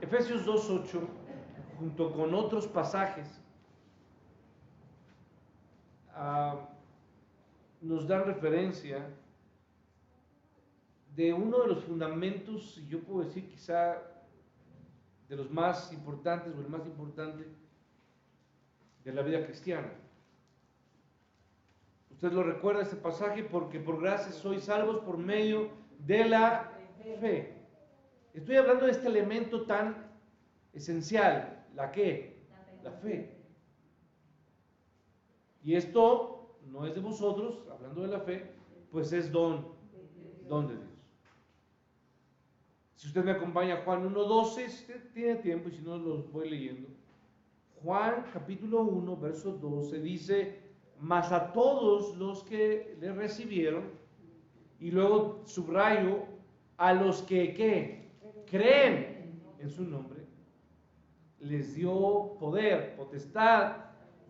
Efesios 2:8, junto con otros pasajes, nos dan referencia de uno de los fundamentos, y yo puedo decir quizá de los más importantes o el más importante de la vida cristiana. Usted lo recuerda este pasaje, porque por gracia sois salvos por medio de la fe. Estoy hablando de este elemento tan esencial, ¿la qué? La fe. Y esto no es de vosotros, hablando de la fe, pues es don de Dios. Si usted me acompaña a Juan 1:12, si usted tiene tiempo y si no los voy leyendo. Juan capítulo 1, verso 12 dice: mas a todos los que le recibieron, y luego subrayo, a los que ¿qué? Creen en su nombre, les dio poder, potestad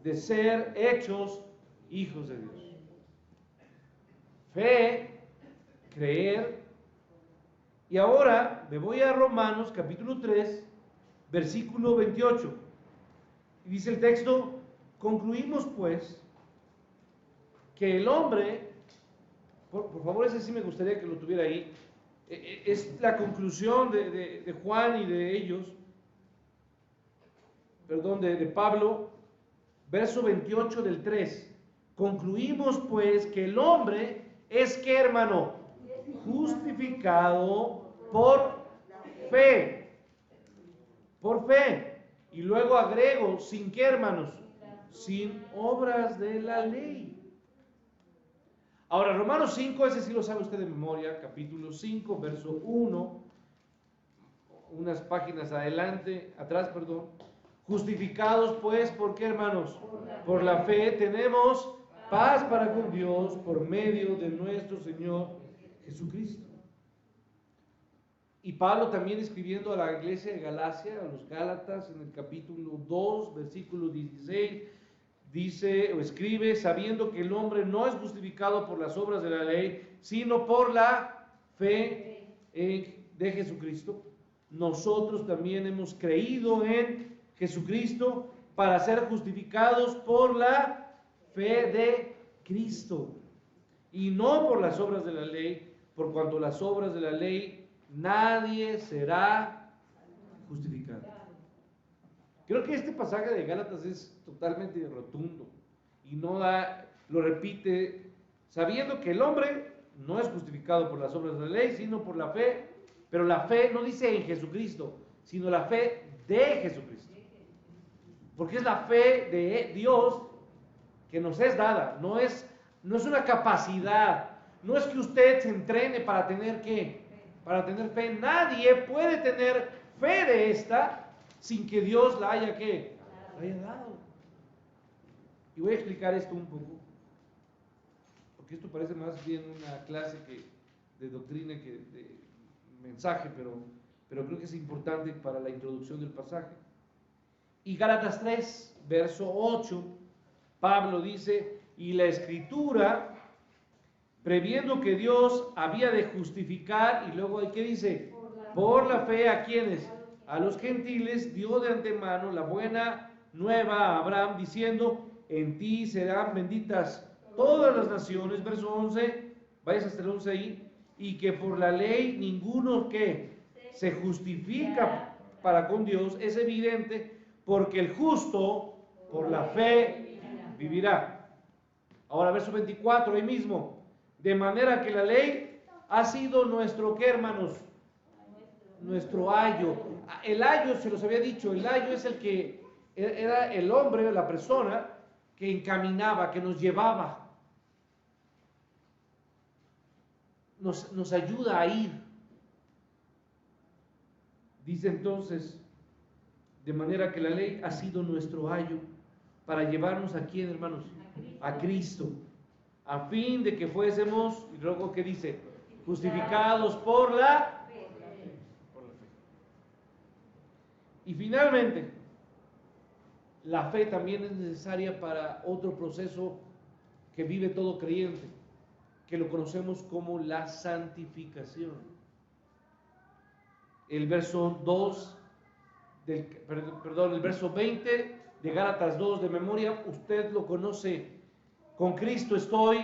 de ser hechos hijos de Dios. Fe, creer. Y ahora me voy a Romanos capítulo 3, versículo 28. Y dice el texto: concluimos pues que el hombre, por favor, ese sí me gustaría que lo tuviera ahí, es la conclusión de Juan y de ellos, perdón, de Pablo, verso 28 del 3. Concluimos pues que el hombre es, ¿qué, hermano? Justificado por fe. Por fe. Y luego agrego, ¿sin qué, hermanos? Sin obras de la ley. Ahora, Romanos 5, ese sí lo sabe usted de memoria, capítulo 5, verso 1, unas páginas atrás, perdón. Justificados pues, ¿por qué, hermanos? Por la fe tenemos paz para con Dios por medio de nuestro Señor Jesucristo. Y Pablo también, escribiendo a la iglesia de Galacia, a los Gálatas, en el capítulo 2, versículo 16, dice o escribe: sabiendo que el hombre no es justificado por las obras de la ley, sino por la fe de Jesucristo. Nosotros también hemos creído en Jesucristo para ser justificados por la fe de Cristo, y no por las obras de la ley, por cuanto las obras de la ley nadie será justificado. Creo que este pasaje de Gálatas es totalmente rotundo y lo repite, sabiendo que el hombre no es justificado por las obras de la ley, sino por la fe. Pero la fe no dice en Jesucristo, sino la fe de Jesucristo. Porque es la fe de Dios que nos es dada, no es una capacidad, no es que usted se entrene para tener ¿qué? Para tener fe. Nadie puede tener fe de esta sin que Dios la haya ¿qué? La haya dado. Y voy a explicar esto un poco, porque esto parece más bien una clase de doctrina que de mensaje, pero creo que es importante para la introducción del pasaje. Y Gálatas 3, verso 8, Pablo dice: y la Escritura, previendo que Dios había de justificar, y luego ¿qué dice? Por la fe, ¿a quiénes? A los gentiles, dio de antemano la buena nueva a Abraham, diciendo: en ti serán benditas todas las naciones. Verso 11, vayas hasta el 11 ahí. Y que por la ley ninguno que se justifica para con Dios, es evidente, porque el justo por la fe vivirá. Ahora, verso 24, ahí mismo: de manera que la ley ha sido nuestro, ¿qué, hermanos? Nuestro ayo. El ayo, se los había dicho, el ayo es el que era el hombre, la persona que encaminaba, que nos llevaba, nos ayuda a ir. Dice entonces: de manera que la ley ha sido nuestro ayo para llevarnos a quién, hermanos? A Cristo, a fin de que fuésemos, y luego ¿qué dice? Justificados por la fe. Y finalmente, la fe también es necesaria para otro proceso que vive todo creyente, que lo conocemos como la santificación. El verso 2 el verso 20 de Gálatas 2 de memoria, usted lo conoce. Con Cristo estoy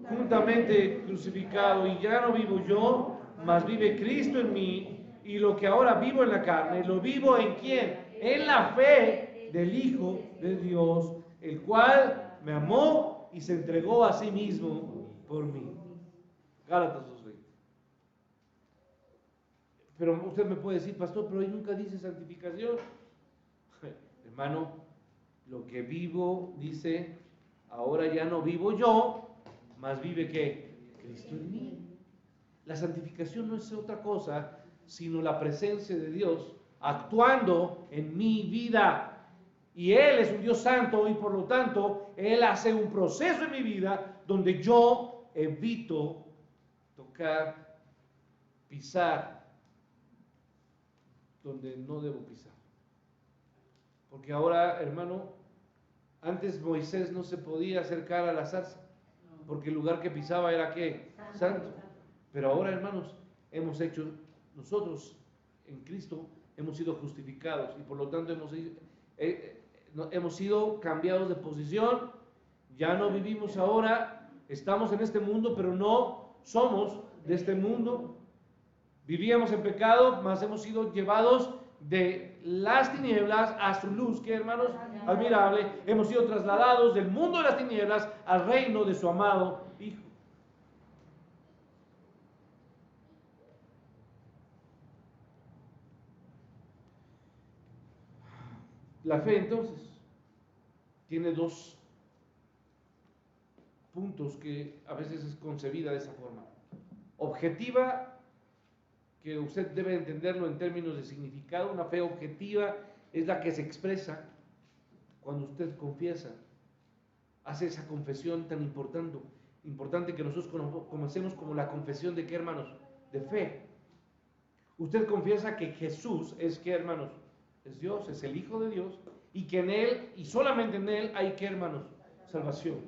juntamente crucificado y ya no vivo yo, mas vive Cristo en mí, y lo que ahora vivo en la carne, lo vivo ¿en quién? En la fe del Hijo de Dios, el cual me amó y se entregó a sí mismo por mí. Gálatas 2:20. Pero usted me puede decir, pastor, pero ahí nunca dice santificación. Hermano, lo que vivo, dice, ahora ya no vivo yo, mas vive ¿qué? Cristo en mí. La santificación no es otra cosa sino la presencia de Dios actuando en mi vida. Y Él es un Dios santo y por lo tanto Él hace un proceso en mi vida donde yo evito tocar, pisar donde no debo pisar. Porque ahora, hermano, antes Moisés no se podía acercar a la zarza, porque el lugar que pisaba era ¿qué? Santo. Pero ahora, hermanos, nosotros en Cristo hemos sido justificados y por lo tanto hemos sido cambiados de posición. Ya no vivimos ahora, estamos en este mundo, pero no somos de este mundo. Vivíamos en pecado, mas hemos sido llevados de las tinieblas a su luz, que hermanos, admirable. Hemos sido trasladados del mundo de las tinieblas al reino de su amado Hijo. La fe entonces tiene dos puntos que a veces es concebida de esa forma. Objetiva, que usted debe entenderlo en términos de significado. Una fe objetiva es la que se expresa cuando usted confiesa, hace esa confesión tan importante que nosotros conocemos como la confesión de ¿qué, hermanos? De fe. Usted confiesa que Jesús es ¿qué, hermanos? Es Dios, es el Hijo de Dios, y que en Él, y solamente en Él, hay ¿qué, hermanos? Salvación.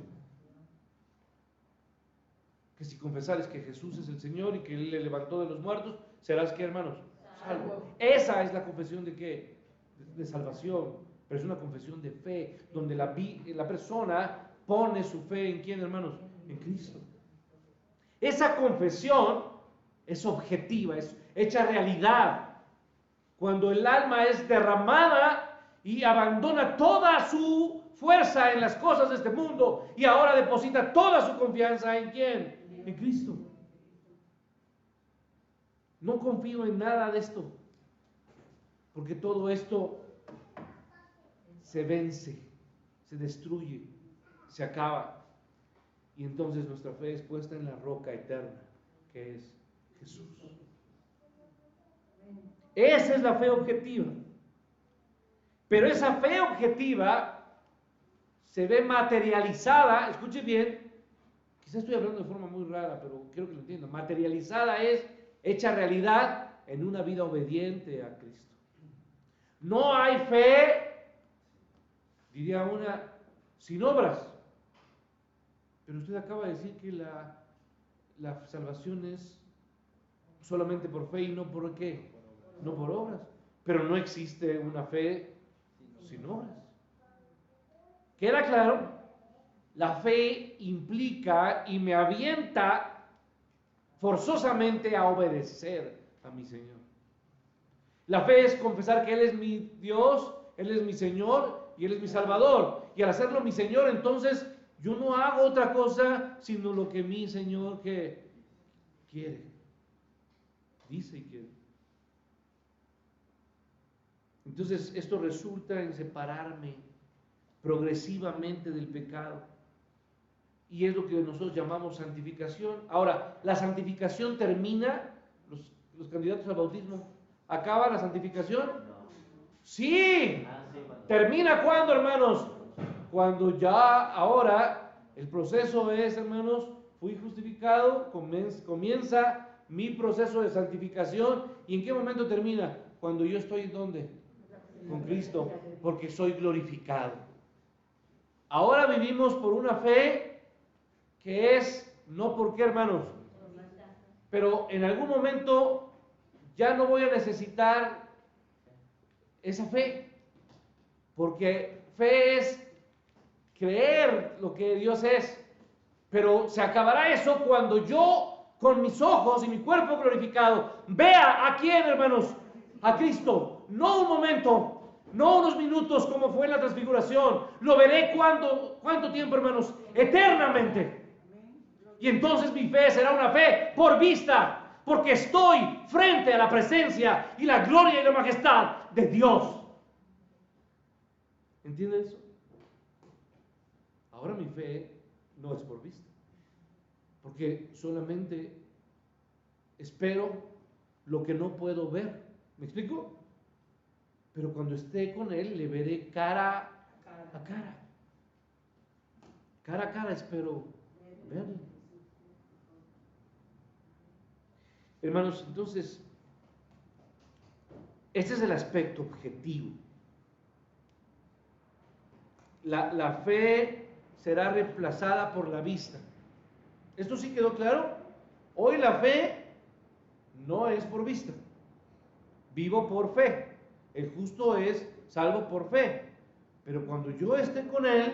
Que si confesares que Jesús es el Señor y que Él le levantó de los muertos, serás ¿qué, hermanos? Salvo. Esa es la confesión de ¿qué? De salvación, pero es una confesión de fe, donde la persona pone su fe ¿en quién, hermanos? En Cristo. Esa confesión es objetiva, es hecha realidad cuando el alma es derramada y abandona toda su fuerza en las cosas de este mundo y ahora deposita toda su confianza ¿en quién? En Cristo. No confío en nada de esto, porque todo esto se vence, se destruye, se acaba. Y entonces nuestra fe es puesta en la roca eterna, que es Jesús. Esa es la fe objetiva. Pero esa fe objetiva se ve materializada, escuche bien, quizás estoy hablando de forma muy rara, pero quiero que lo entiendan. Materializada es hecha realidad en una vida obediente a Cristo. No hay fe, diría una, sin obras. Pero usted acaba de decir que la salvación es solamente por fe y no por ¿qué? No por obras. Pero no existe una fe sin obras. ¿Queda claro? La fe implica y me avienta forzosamente a obedecer a mi Señor. La fe es confesar que Él es mi Dios, Él es mi Señor y Él es mi Salvador. Y al hacerlo mi Señor, entonces yo no hago otra cosa sino lo que mi Señor que quiere, dice y quiere. Entonces esto resulta en separarme progresivamente del pecado. Y es lo que nosotros llamamos santificación. Ahora, ¿la santificación termina? Los candidatos al bautismo, ¿acaba la santificación? Sí. ¿Termina cuándo, hermanos? Cuando ya ahora el proceso es, hermanos, fui justificado, comienza mi proceso de santificación. ¿Y en qué momento termina? Cuando yo estoy ¿dónde? Con Cristo, porque soy glorificado. Ahora vivimos por una fe que es, no por qué, hermanos, pero en algún momento ya no voy a necesitar esa fe. Porque fe es creer lo que Dios es. Pero se acabará eso cuando yo, con mis ojos y mi cuerpo glorificado, vea a quién, hermanos, a Cristo. No un momento, no unos minutos como fue en la transfiguración. Lo veré ¿cuánto tiempo, hermanos? Eternamente. Y entonces mi fe será una fe por vista, porque estoy frente a la presencia y la gloria y la majestad de Dios. ¿Entiendes eso? Ahora mi fe no es por vista, porque solamente espero lo que no puedo ver. ¿Me explico? Pero cuando esté con Él, le veré cara a cara. Cara a cara espero verle. Hermanos, entonces, este es el aspecto objetivo. La fe será reemplazada por la vista. ¿Esto sí quedó claro? Hoy la fe no es por vista. Vivo por fe. El justo es salvo por fe. Pero cuando yo esté con Él,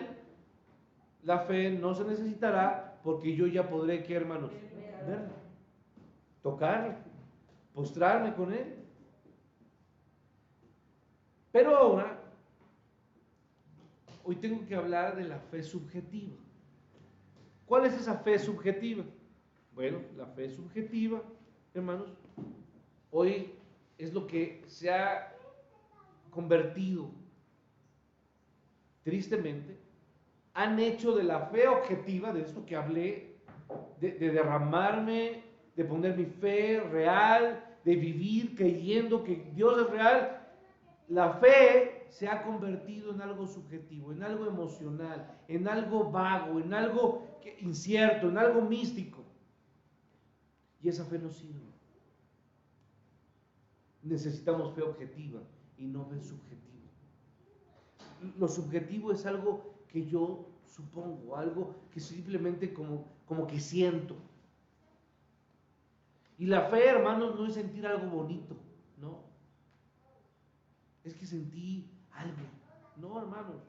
la fe no se necesitará porque yo ya podré, ¿qué, hermanos? Verlo, tocarlo, postrarme con Él. Pero ahora, hoy tengo que hablar de la fe subjetiva. ¿Cuál es esa fe subjetiva? Bueno, la fe subjetiva, hermanos, hoy es lo que se ha convertido, tristemente, han hecho de la fe objetiva, de esto que hablé, de derramarme, de poner mi fe real, de vivir creyendo que Dios es real. La fe se ha convertido en algo subjetivo, en algo emocional, en algo vago, en algo incierto, en algo místico. Y esa fe no sirve. Necesitamos fe objetiva y no fe subjetiva. Lo subjetivo es algo que yo supongo, algo que simplemente como que siento. Y la fe, hermanos, no es sentir algo bonito, no. Es que sentí algo. No, hermanos.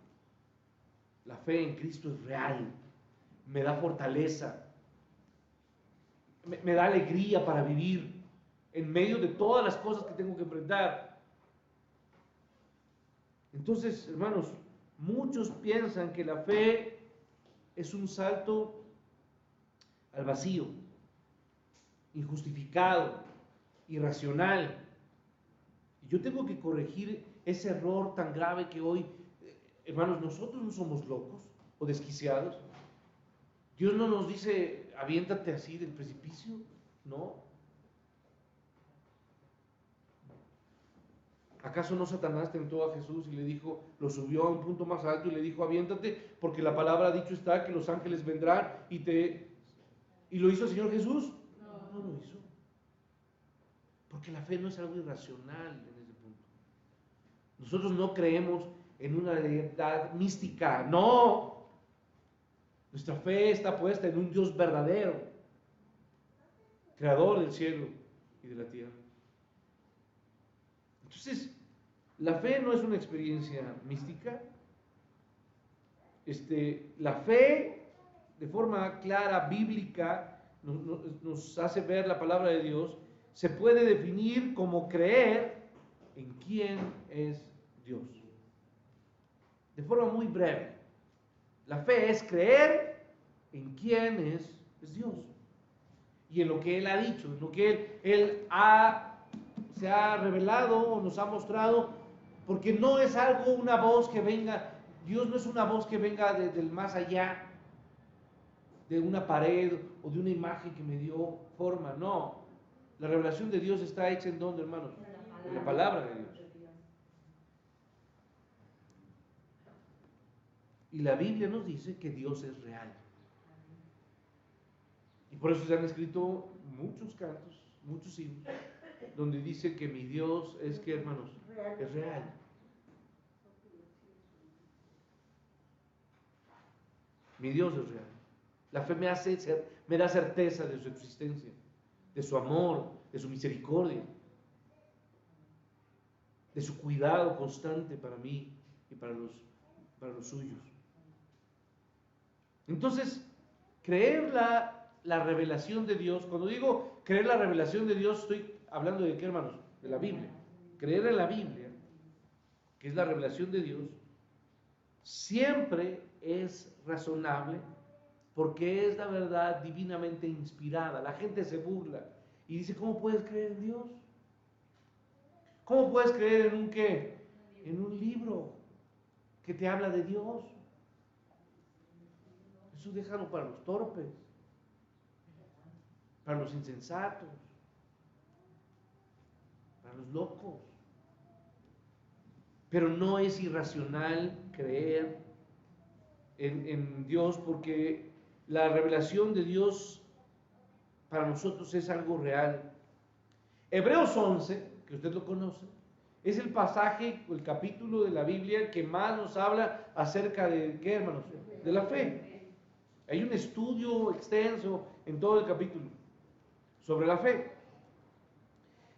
La fe en Cristo es real. Me da fortaleza. Me da alegría para vivir en medio de todas las cosas que tengo que enfrentar. Entonces, hermanos, muchos piensan que la fe es un salto al vacío, injustificado, irracional. Y yo tengo que corregir ese error tan grave que hoy, hermanos, nosotros no somos locos o desquiciados. Dios no nos dice, aviéntate así del precipicio, no. ¿Acaso no Satanás tentó a Jesús y le dijo, lo subió a un punto más alto y le dijo, aviéntate, porque la palabra ha dicho está que los ángeles vendrán ¿Y lo hizo el Señor Jesús? No lo hizo. Porque la fe no es algo irracional en ese punto. Nosotros no creemos en una deidad mística, no. Nuestra fe está puesta en un Dios verdadero, creador del cielo y de la tierra. Entonces, la fe no es una experiencia mística. La fe, de forma clara, bíblica, nos hace ver la palabra de Dios, se puede definir como creer en quién es Dios. De forma muy breve. La fe es creer en quién es Dios. Y en lo que Él ha dicho, en lo que Él se ha revelado o nos ha mostrado, porque no es algo, una voz que venga, Dios no es una voz que venga del más allá, de una pared o de una imagen que me dio forma, no. La revelación de Dios está hecha ¿en dónde, hermanos? En la palabra de Dios. Y la Biblia nos dice que Dios es real. Y por eso se han escrito muchos cantos, muchos himnos, donde dice que mi Dios es que, hermanos, es real. Mi Dios es real. La fe me da certeza de su existencia, de su amor, de su misericordia. de su cuidado constante para mí y para los suyos. Entonces, creer la revelación de Dios, cuando digo creer la revelación de Dios, estoy hablando de qué, hermanos, de la Biblia. Creer en la Biblia, que es la revelación de Dios, siempre es razonable porque es la verdad divinamente inspirada. La gente se burla y dice, ¿cómo puedes creer en Dios? ¿Cómo puedes creer en un qué? En un libro que te habla de Dios. Eso déjalo para los torpes, para los insensatos, para los locos. Pero no es irracional creer en Dios, porque la revelación de Dios para nosotros es algo real. Hebreos 11, que usted lo conoce, es el pasaje, el capítulo de la Biblia que más nos habla acerca de, ¿qué, hermanos? De la fe. Hay un estudio extenso en todo el capítulo sobre la fe.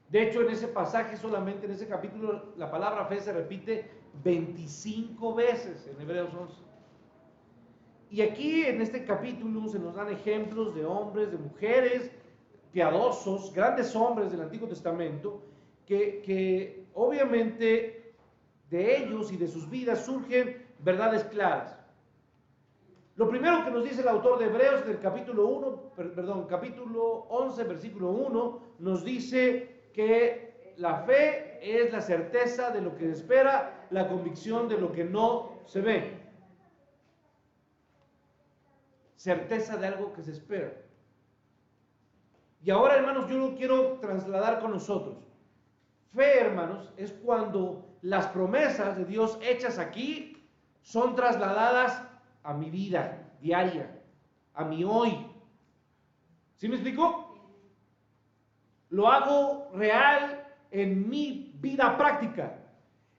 De hecho, en ese pasaje, solamente en ese capítulo, la palabra fe se repite 25 veces en Hebreos 11. Y aquí en este capítulo se nos dan ejemplos de hombres, de mujeres piadosos, grandes hombres del Antiguo Testamento, que obviamente de ellos y de sus vidas surgen verdades claras. Lo primero que nos dice el autor de Hebreos en el capítulo 11, versículo 1, nos dice que la fe es la certeza de lo que se espera, la convicción de lo que no se ve. Certeza de algo que se espera. Y ahora, hermanos, yo lo quiero trasladar con nosotros. Fe, hermanos, es cuando las promesas de Dios hechas aquí son trasladadas a mi vida diaria, a mi hoy. ¿Sí me explico? Lo hago real en mi vida práctica.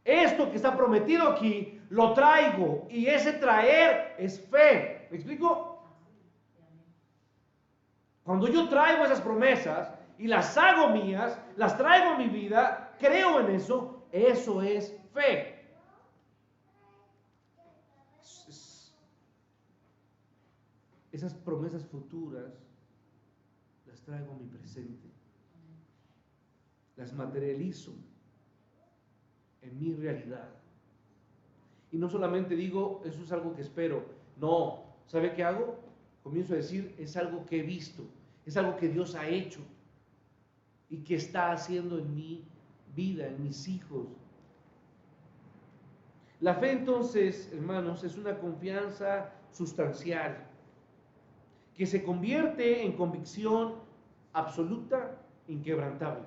Esto que está prometido aquí, lo traigo, y ese traer es fe. ¿Me explico? Cuando yo traigo esas promesas y las hago mías, las traigo a mi vida, creo en eso, eso es fe. Esas promesas futuras las traigo a mi presente, las materializo en mi realidad. Y no solamente digo, eso es algo que espero, no, ¿sabe qué hago? Comienzo a decir, es algo que he visto, es algo que Dios ha hecho y que está haciendo en mi vida, en mis hijos. La fe, entonces, hermanos, es una confianza sustancial que se convierte en convicción absoluta, inquebrantable.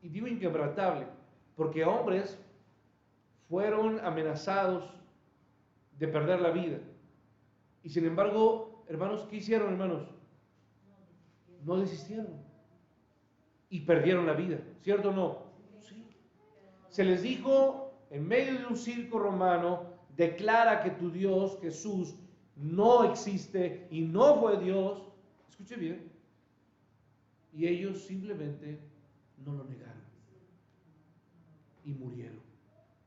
Y digo inquebrantable porque hombres fueron amenazados de perder la vida. Y sin embargo, hermanos, ¿qué hicieron, hermanos? No desistieron. Y perdieron la vida, ¿cierto o no? Sí. Se les dijo, en medio de un circo romano, declara que tu Dios, Jesús, no existe y no fue Dios. Escuche bien. Y ellos simplemente no lo negaron. Y murieron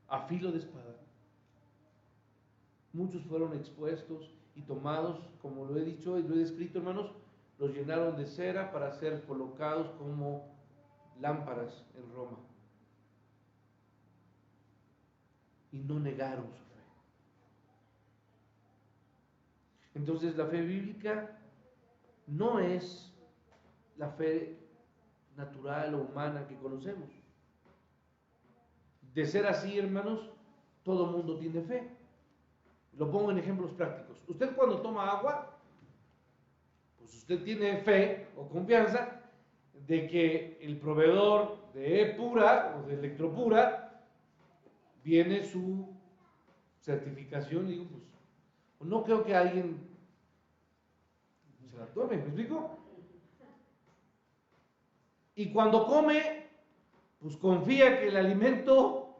a filo de espada. Muchos fueron expuestos y tomados, como lo he dicho y lo he descrito, hermanos, los llenaron de cera para ser colocados como lámparas en Roma. Y no negaron su fe. Entonces la fe bíblica no es la fe natural o humana que conocemos. De ser así, hermanos, todo mundo tiene fe. Lo pongo en ejemplos prácticos. Usted cuando toma agua, pues usted tiene fe o confianza de que el proveedor de Epura o de Electropura viene su certificación y digo, pues, no creo que alguien se la tome, ¿me explico? Y cuando come, pues confía que el alimento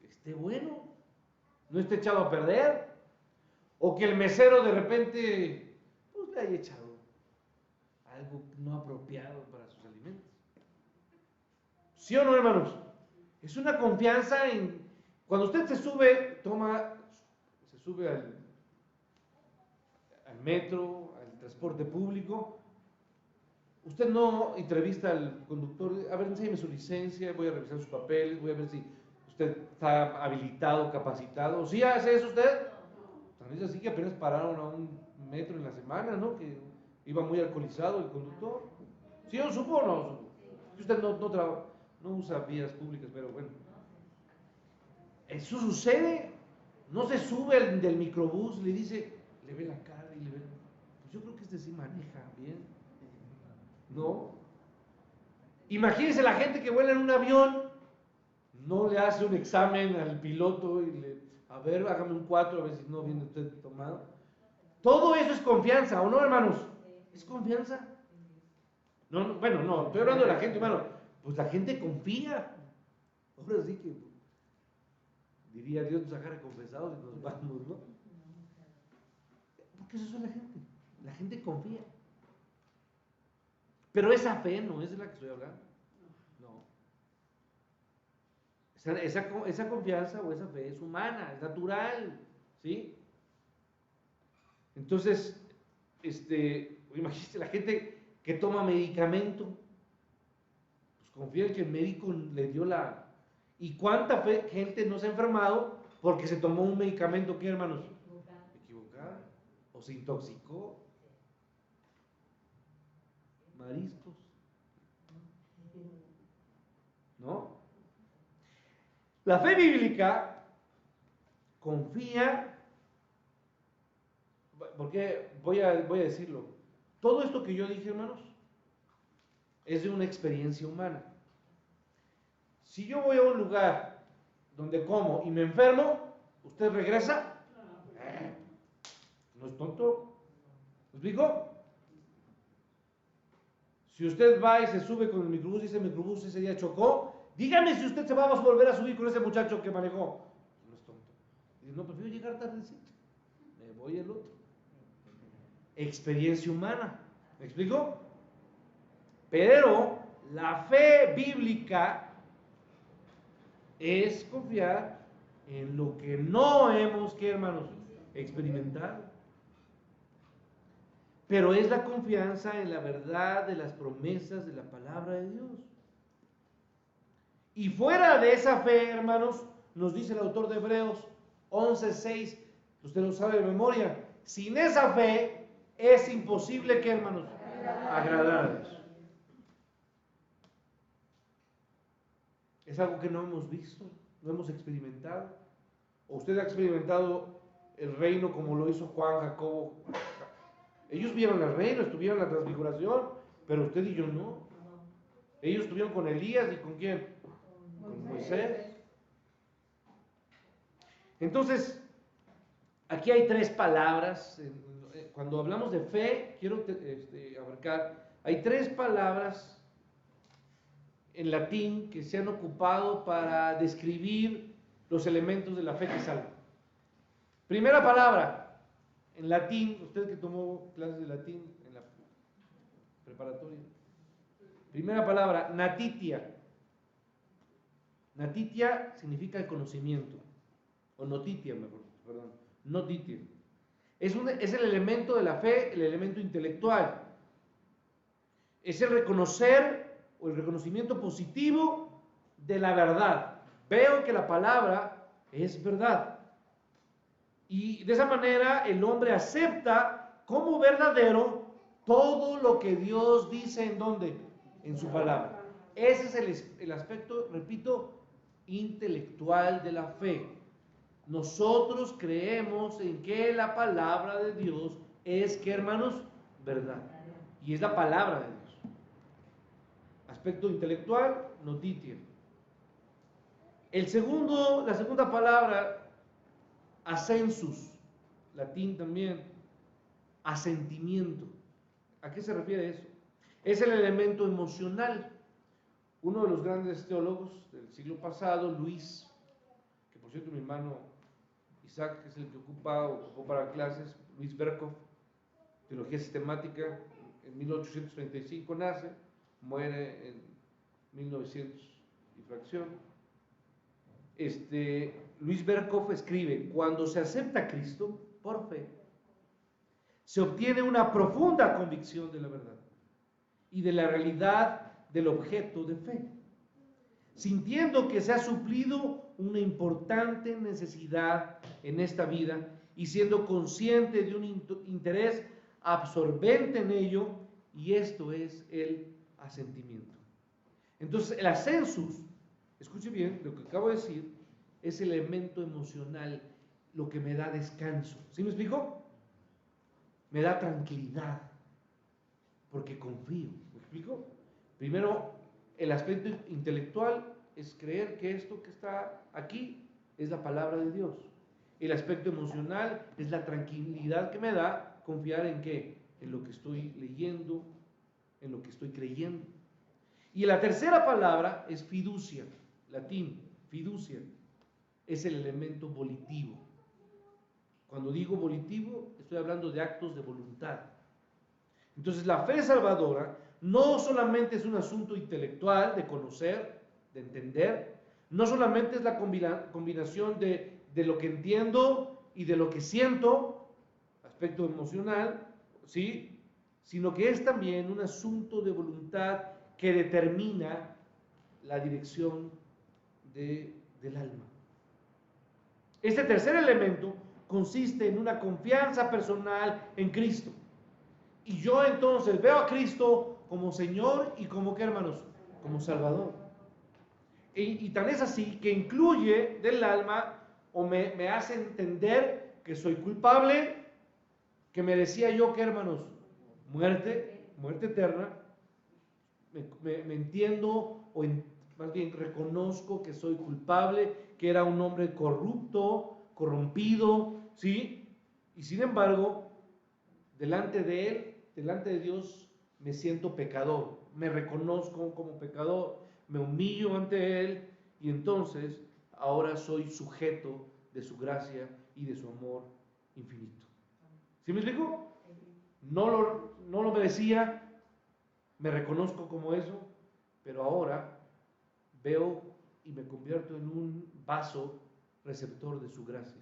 esté bueno, no esté echado a perder, o que el mesero de repente pues le haya echado algo no apropiado para sus alimentos. ¿Sí o no, hermanos? Es una confianza en... Cuando usted se sube, se sube al metro, al transporte público, usted no entrevista al conductor, a ver, enséñeme su licencia, voy a revisar sus papeles, voy a ver si usted está habilitado, capacitado. ¿Sí hace eso usted? También es así que apenas pararon a un metro en la semana, ¿no? Que iba muy alcoholizado el conductor. ¿Sí o supo o no supo? Que usted no usa vías públicas, pero bueno. Eso sucede. No se sube del microbús, le dice, le ve la cara y le ve... Pues yo creo que este sí maneja bien. ¿No? Imagínense la gente que vuela en un avión, no le hace un examen al piloto y le, a ver, hágame un 4, a ver si no viene usted tomado. Todo eso es confianza, ¿o no, hermanos? ¿Es confianza? No, bueno, no, estoy hablando de la gente, hermano. Pues la gente confía. Ahora sí que diría Dios nos agarra confesados y nos vamos, ¿no? Porque eso es la gente. La gente confía. Pero esa fe no es de la que estoy hablando. No. Esa confianza o esa fe es humana, es natural, ¿sí? Entonces, imagínate la gente que toma medicamento, pues confía en que el médico le dio la... ¿Y cuánta gente no se ha enfermado porque se tomó un medicamento, qué, hermanos? Equivocado. O se intoxicó. Mariscos. ¿No? La fe bíblica confía, porque voy a decirlo, todo esto que yo dije, hermanos, es de una experiencia humana. Si yo voy a un lugar donde como y me enfermo, ¿usted regresa? ¿No es tonto? ¿Me explico? Si usted va y se sube con el microbús y ese microbús ese día chocó, dígame si usted se va a volver a subir con ese muchacho que manejó. No es tonto. Dice, no, prefiero llegar tardecito. Me voy el otro. Experiencia humana. ¿Me explico? Pero la fe bíblica es confiar en lo que no hemos, ¿qué, hermanos? Experimentado. Pero es la confianza en la verdad de las promesas de la palabra de Dios. Y fuera de esa fe, hermanos, nos dice el autor de Hebreos 11:6, usted lo sabe de memoria, sin esa fe es imposible que, hermanos, agradar a Dios. Es algo que no hemos visto, no hemos experimentado. ¿O usted ha experimentado el reino como lo hizo Juan, Jacobo? Ellos vieron el reino, estuvieron en la transfiguración, pero usted y yo no. Ellos estuvieron con Elías y ¿con quién? Con Moisés. Entonces, aquí hay tres palabras. Cuando hablamos de fe, quiero abarcar, hay tres palabras en latín que se han ocupado para describir los elementos de la fe que salva. Primera palabra, en latín, usted que tomó clases de latín en la preparatoria. Primera palabra, natitia. Natitia significa el conocimiento, o notitia, mejor, perdón, notitia. Es el elemento de la fe, el elemento intelectual. Es el reconocer o el reconocimiento positivo de la verdad. Veo que la palabra es verdad. Y de esa manera el hombre acepta como verdadero todo lo que Dios dice en ¿dónde? En su palabra. Ese es el aspecto, repito, intelectual de la fe. Nosotros creemos en que la palabra de Dios es, ¿qué, hermanos? Verdad. Y es la palabra de Dios. Aspecto intelectual, notitia. La segunda palabra, ascensus, latín también, asentimiento. ¿A qué se refiere eso? Es el elemento emocional. Uno de los grandes teólogos del siglo pasado, Luis, que por cierto mi hermano Isaac, que es el que ocupó para clases, Luis Berkhoff, teología sistemática, en 1835 nace, muere en 1900 y fracción. Luis Berkhoff escribe: cuando se acepta a Cristo por fe, se obtiene una profunda convicción de la verdad y de la realidad del objeto de fe, sintiendo que se ha suplido una importante necesidad en esta vida y siendo consciente de un interés absorbente en ello, y esto es el asentimiento. Entonces, el ascensus, escuche bien lo que acabo de decir, es el elemento emocional, lo que me da descanso. ¿Sí me explico? Me da tranquilidad, porque confío. ¿Me explico? Primero, el aspecto intelectual es creer que esto que está aquí es la palabra de Dios. El aspecto emocional es la tranquilidad que me da confiar en qué, en lo que estoy leyendo, en lo que estoy creyendo. Y la tercera palabra es fiducia, latín, fiducia, es el elemento volitivo. Cuando digo volitivo, estoy hablando de actos de voluntad. Entonces, la fe salvadora no solamente es un asunto intelectual, de conocer, de entender, no solamente es la combinación de lo que entiendo y de lo que siento, aspecto emocional, ¿sí?, sino que es también un asunto de voluntad que determina la dirección del alma. Este tercer elemento consiste en una confianza personal en Cristo. Y yo entonces veo a Cristo como Señor y como, ¿qué, hermanos? Como Salvador. Y tan es así que incluye del alma, o me hace entender que soy culpable, que merecía yo, ¿qué, hermanos? Muerte eterna. Me entiendo, más bien reconozco que soy culpable, que era un hombre corrupto, corrompido, ¿sí? Y sin embargo, delante de Él, delante de Dios, me siento pecador, me reconozco como pecador, me humillo ante Él, y entonces ahora soy sujeto de su gracia y de su amor infinito. ¿Sí me explico? No lo merecía, me reconozco como eso, pero ahora veo y me convierto en un vaso receptor de su gracia.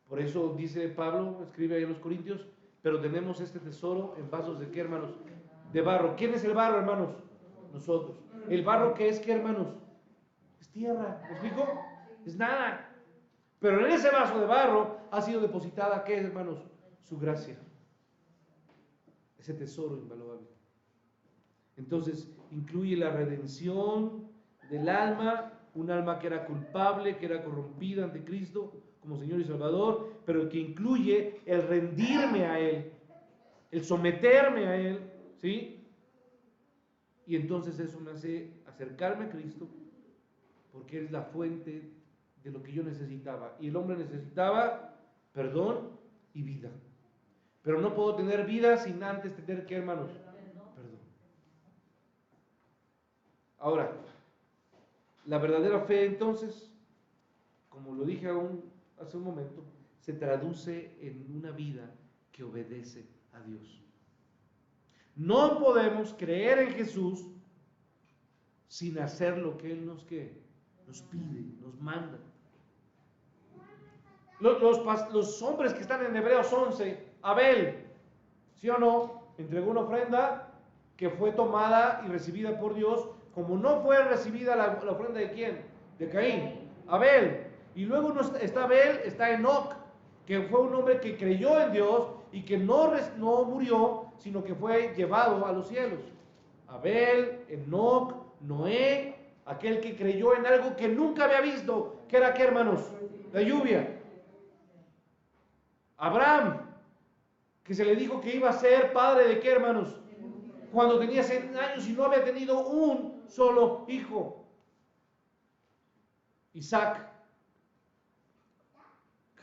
Por eso dice Pablo, escribe ahí a los Corintios: pero tenemos este tesoro en vasos de, ¿qué, hermanos? De barro. ¿Quién es el barro, hermanos? Nosotros. ¿El barro qué es, qué, hermanos? Es tierra. ¿Me explico? Es nada. Pero en ese vaso de barro ha sido depositada, ¿qué, hermanos? Su gracia. Ese tesoro invaluable. Entonces, incluye la redención del alma, un alma que era culpable, que era corrompida ante Cristo como Señor y Salvador, pero que incluye el rendirme a Él, el someterme a Él, ¿sí? Y entonces eso me hace acercarme a Cristo, porque es la fuente de lo que yo necesitaba. Y el hombre necesitaba perdón y vida. Pero no puedo tener vida sin antes tener, ¿qué, hermanos? Perdón. Ahora, la verdadera fe, entonces, como lo dije hace un momento, se traduce en una vida que obedece a Dios. No podemos creer en Jesús sin hacer lo que Él nos pide, nos manda. Los hombres que están en Hebreos 11, Abel, ¿sí o no?, entregó una ofrenda que fue tomada y recibida por Dios, como no fue recibida la ofrenda de ¿quién? De Caín, Abel. Y luego está Abel, está Enoc, que fue un hombre que creyó en Dios y que no murió, sino que fue llevado a los cielos. Abel, Enoc, Noé, aquel que creyó en algo que nunca había visto, que era, ¿qué, hermanos? La lluvia. Abraham, que se le dijo que iba a ser padre de, ¿qué, hermanos? Cuando tenía 100 años y no había tenido un solo hijo. Isaac,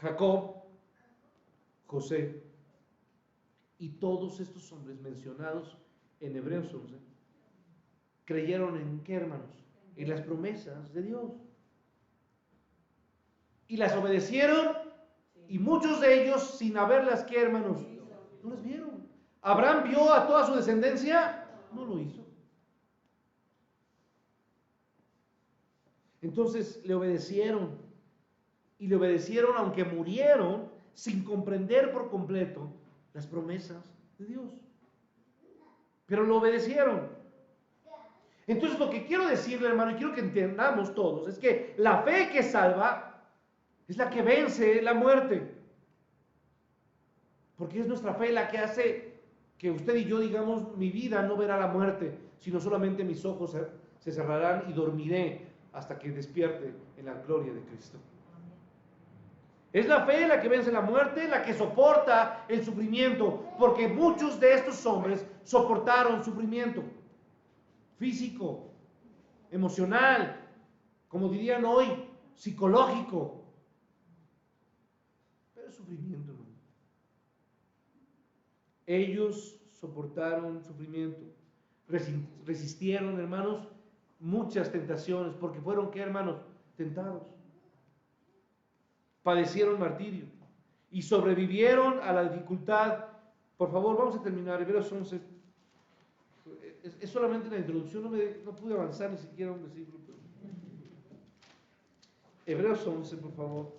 Jacob, José, y todos estos hombres mencionados en Hebreos 11 creyeron en, ¿qué, hermanos? En las promesas de Dios. Y las obedecieron, y muchos de ellos sin haberlas, ¿qué, hermanos? No las vieron. ¿Abraham vio a toda su descendencia? No lo hizo. Entonces le obedecieron, y le obedecieron aunque murieron sin comprender por completo las promesas de Dios. Pero lo obedecieron. Entonces lo que quiero decirle, hermano, y quiero que entendamos todos, es que la fe que salva es la que vence la muerte. Porque es nuestra fe la que hace que usted y yo digamos, mi vida no verá la muerte, sino solamente mis ojos se cerrarán y dormiré hasta que despierte en la gloria de Cristo. Es la fe la que vence la muerte, la que soporta el sufrimiento, porque muchos de estos hombres soportaron sufrimiento físico, emocional, como dirían hoy, psicológico. Pero es sufrimiento, hermano. Ellos soportaron sufrimiento, resistieron, hermanos, muchas tentaciones, porque fueron, ¿qué, hermanos? Tentados. Padecieron martirio y sobrevivieron a la dificultad. Por favor, vamos a terminar. Hebreos 11. Es solamente la introducción, no pude avanzar ni siquiera un versículo. Hebreos 11, por favor.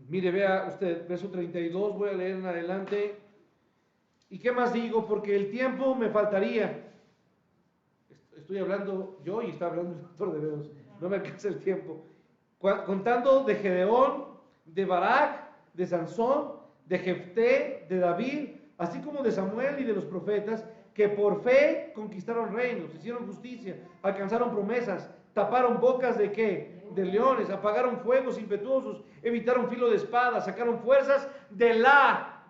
Mire, vea usted, verso 32, voy a leer en adelante. ¿Y qué más digo? Porque el tiempo me faltaría. Estoy hablando yo y está hablando el autor de Hebreos. No me alcanza el tiempo. Contando de Gedeón, de Barak, de Sansón, de Jefté, de David, así como de Samuel y de los profetas, que por fe conquistaron reinos, hicieron justicia, alcanzaron promesas, taparon bocas de ¿qué? De leones, apagaron fuegos impetuosos, evitaron filo de espada, sacaron fuerzas de la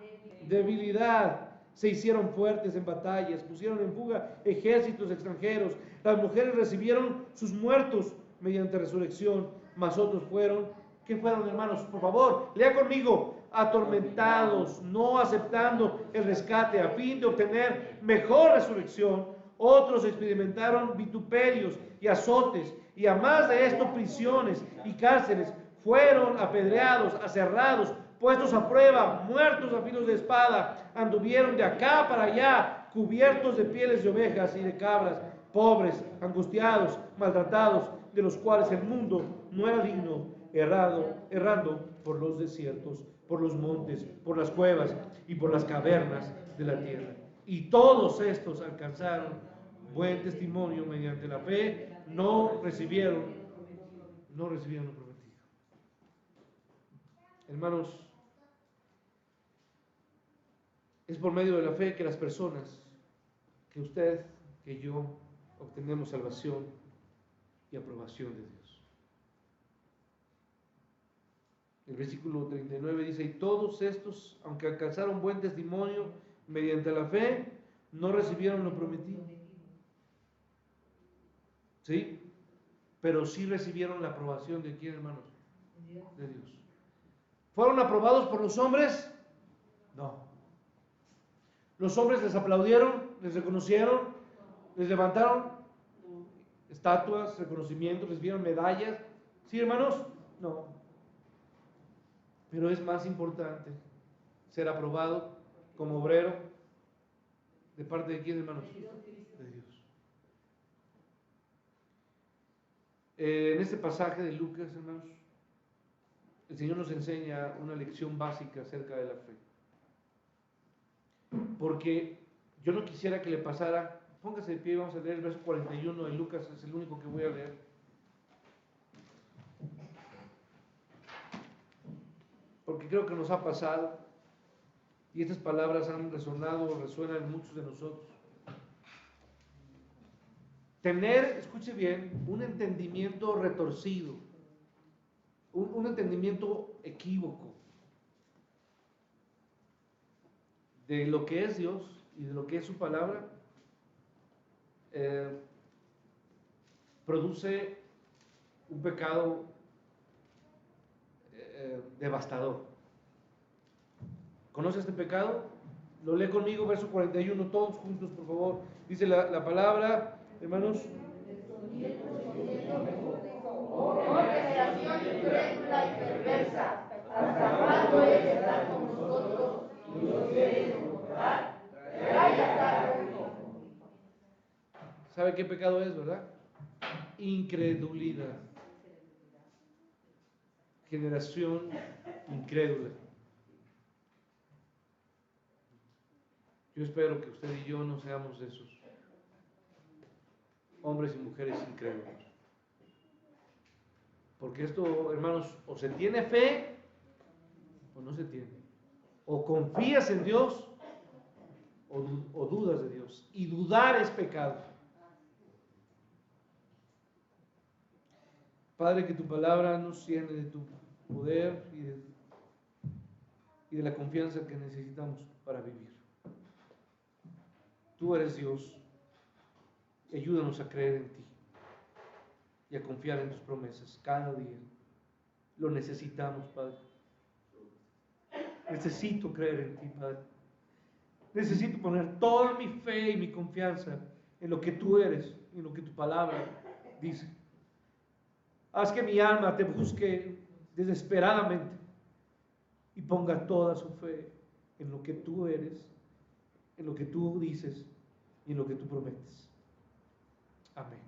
debilidad, se hicieron fuertes en batallas, pusieron en fuga ejércitos extranjeros, las mujeres recibieron sus muertos mediante resurrección, mas otros fueron, ¿qué fueron, hermanos? Por favor, lea conmigo, atormentados, no aceptando el rescate a fin de obtener mejor resurrección. Otros experimentaron vituperios y azotes, y a más de esto prisiones y cárceles, fueron apedreados, aserrados, puestos a prueba, muertos a filos de espada, anduvieron de acá para allá, cubiertos de pieles de ovejas y de cabras, pobres, angustiados, maltratados, de los cuales el mundo no era digno, errando por los desiertos, por los montes, por las cuevas y por las cavernas de la tierra. Y todos estos alcanzaron buen testimonio mediante la fe, no recibieron lo prometido. Hermanos, es por medio de la fe que las personas, que usted, que yo, obtenemos salvación y aprobación de Dios. El versículo 39 dice, y todos estos, aunque alcanzaron buen testimonio mediante la fe, no recibieron lo prometido. ¿Sí? Pero sí recibieron la aprobación de quién, hermanos? De Dios. ¿Fueron aprobados por los hombres? No. Los hombres les aplaudieron, les reconocieron, les levantaron estatuas, reconocimientos, les dieron medallas. ¿Sí, hermanos? No. Pero es más importante ser aprobado como obrero de parte de quién, hermanos? De Dios. En este pasaje de Lucas, hermanos, el Señor nos enseña una lección básica acerca de la fe. Porque yo no quisiera que le pasara, póngase de pie, vamos a leer el verso 41 de Lucas, es el único que voy a leer. Porque creo que nos ha pasado, y estas palabras han resonado o resuenan en muchos de nosotros. Tener, escuche bien, un entendimiento retorcido, un entendimiento equívoco de lo que es Dios y de lo que es su palabra, produce un pecado devastador. ¿Conoce este pecado? Lo lee conmigo, verso 41, todos juntos, por favor. Dice la palabra, hermanos. Oh, generación incrédula y perversa, ¿hasta cuándo he de estar con vosotros y os he de soportar? Trae acá a tu hijo. ¿Sabe qué pecado es, verdad? Incredulidad. Generación incrédula. Yo espero que usted y yo no seamos de esos hombres y mujeres incrédulos. Porque esto, hermanos, o se tiene fe o no se tiene. O confías en Dios o dudas de Dios. Y dudar es pecado. Padre, que tu palabra nos llene de tu poder y de la confianza que necesitamos para vivir. Tú eres Dios. Ayúdanos a creer en ti y a confiar en tus promesas cada día. Lo necesitamos, Padre. Necesito creer en ti, Padre. Necesito poner toda mi fe y mi confianza en lo que tú eres, en lo que tu palabra dice. Haz que mi alma te busque desesperadamente y ponga toda su fe en lo que tú eres, en lo que tú dices y en lo que tú prometes. Amén.